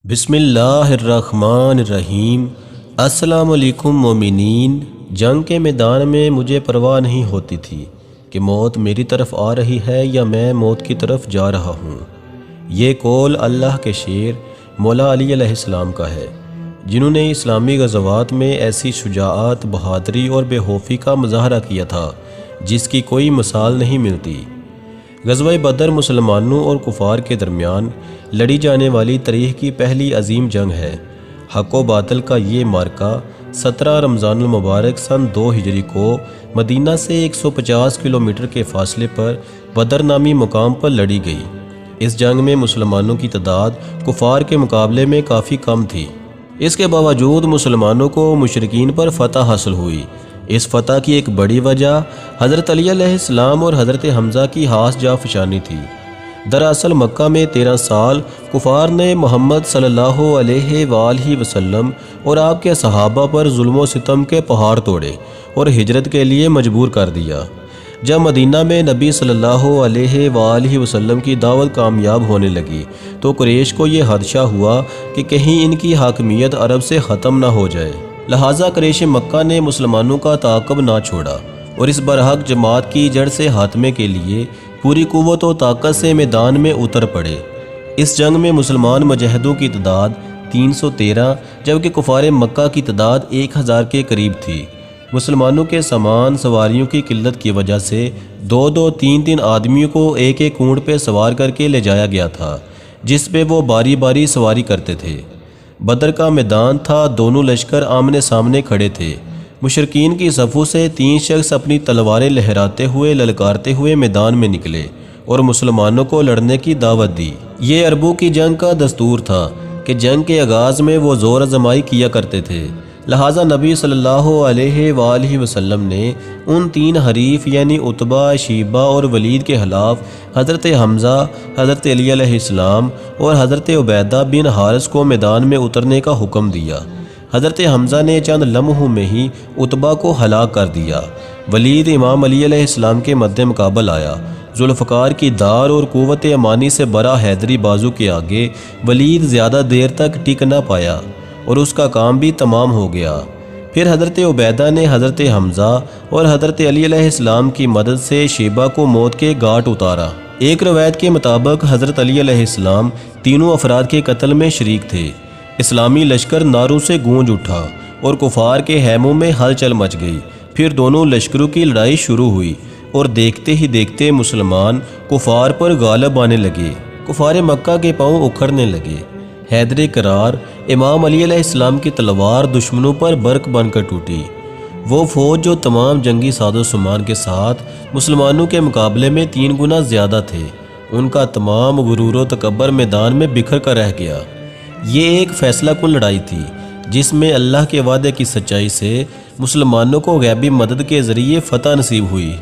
بسم اللہ الرحمن الرحیم۔ السلام علیکم مومنین۔ جنگ کے میدان میں مجھے پرواہ نہیں ہوتی تھی کہ موت میری طرف آ رہی ہے یا میں موت کی طرف جا رہا ہوں۔ یہ قول اللہ کے شیر مولا علی علیہ السلام کا ہے، جنہوں نے اسلامی غزوات میں ایسی شجاعت، بہادری اور بے خوفی کا مظاہرہ کیا تھا جس کی کوئی مثال نہیں ملتی۔ غزوہ بدر مسلمانوں اور کفار کے درمیان لڑی جانے والی تاریخ کی پہلی عظیم جنگ ہے۔ حق و باطل کا یہ معرکہ 17 رمضان المبارک سن 2 ہجری کو مدینہ سے 150 کلومیٹر کے فاصلے پر بدر نامی مقام پر لڑی گئی۔ اس جنگ میں مسلمانوں کی تعداد کفار کے مقابلے میں کافی کم تھی۔ اس کے باوجود مسلمانوں کو مشرکین پر فتح حاصل ہوئی۔ اس فتح کی ایک بڑی وجہ حضرت علی علیہ السلام اور حضرت حمزہ کی ہاس جا فشانی تھی۔ دراصل مکہ میں 13 سال کفار نے محمد صلی اللہ علیہ وآلہ وسلم اور آپ کے صحابہ پر ظلم و ستم کے پہاڑ توڑے اور ہجرت کے لیے مجبور کر دیا۔ جب مدینہ میں نبی صلی اللہ علیہ وآلہ وسلم کی دعوت کامیاب ہونے لگی تو قریش کو یہ خدشہ ہوا کہ کہیں ان کی حاکمیت عرب سے ختم نہ ہو جائے، لہٰذا قریش مکہ نے مسلمانوں کا تعاقب نہ چھوڑا اور اس برحق جماعت کی جڑ سے خاتمے کے لیے پوری قوت و طاقت سے میدان میں اتر پڑے۔ اس جنگ میں مسلمان مجاہدوں کی تعداد 313 جبکہ کفار مکہ کی تعداد 1000 کے قریب تھی۔ مسلمانوں کے سامان سواریوں کی قلت کی وجہ سے 2 3 آدمیوں کو ایک ایک اونٹ پہ سوار کر کے لے جایا گیا تھا، جس پہ وہ باری باری سواری کرتے تھے۔ بدر کا میدان تھا، دونوں لشکر آمنے سامنے کھڑے تھے۔ مشرکین کی صفوں سے 3 شخص اپنی تلواریں لہراتے ہوئے للکارتے ہوئے میدان میں نکلے اور مسلمانوں کو لڑنے کی دعوت دی۔ یہ عربوں کی جنگ کا دستور تھا کہ جنگ کے آغاز میں وہ زور آزمائی کیا کرتے تھے، لہٰذا نبی صلی اللہ علیہ وآلہ وسلم نے ان 3 حریف یعنی عتبہ، شیبہ اور ولید کے خلاف حضرت حمزہ، حضرت علی علیہ السلام اور حضرت عبیدہ بن حارث کو میدان میں اترنے کا حکم دیا۔ حضرت حمزہ نے چند لمحوں میں ہی عتبہ کو ہلاک کر دیا۔ ولید امام علی علیہ السلام کے مد مقابل آیا۔ ذوالفقار کی دار اور قوت امانی سے برا حیدری بازو کے آگے ولید زیادہ دیر تک ٹک نہ پایا اور اس کا کام بھی تمام ہو گیا۔ پھر حضرت عبیدہ نے حضرت حمزہ اور حضرت علی علیہ السلام کی مدد سے شیبہ کو موت کے گھاٹ اتارا۔ ایک روایت کے مطابق حضرت علی علیہ السلام تینوں افراد کے قتل میں شریک تھے۔ اسلامی لشکر نعروں سے گونج اٹھا اور کفار کے خیموں میں ہلچل مچ گئی۔ پھر دونوں لشکروں کی لڑائی شروع ہوئی اور دیکھتے ہی دیکھتے مسلمان کفار پر غالب آنے لگے۔ کفار مکہ کے پاؤں اکھڑنے لگے۔ حیدر کرار امام علی علیہ السلام کی تلوار دشمنوں پر برق بن کر ٹوٹی۔ وہ فوج جو تمام جنگی ساز و سامان کے ساتھ مسلمانوں کے مقابلے میں 3 گنا زیادہ تھے، ان کا تمام غرور و تکبر میدان میں بکھر کر رہ گیا۔ یہ ایک فیصلہ کن لڑائی تھی جس میں اللہ کے وعدے کی سچائی سے مسلمانوں کو غیبی مدد کے ذریعے فتح نصیب ہوئی۔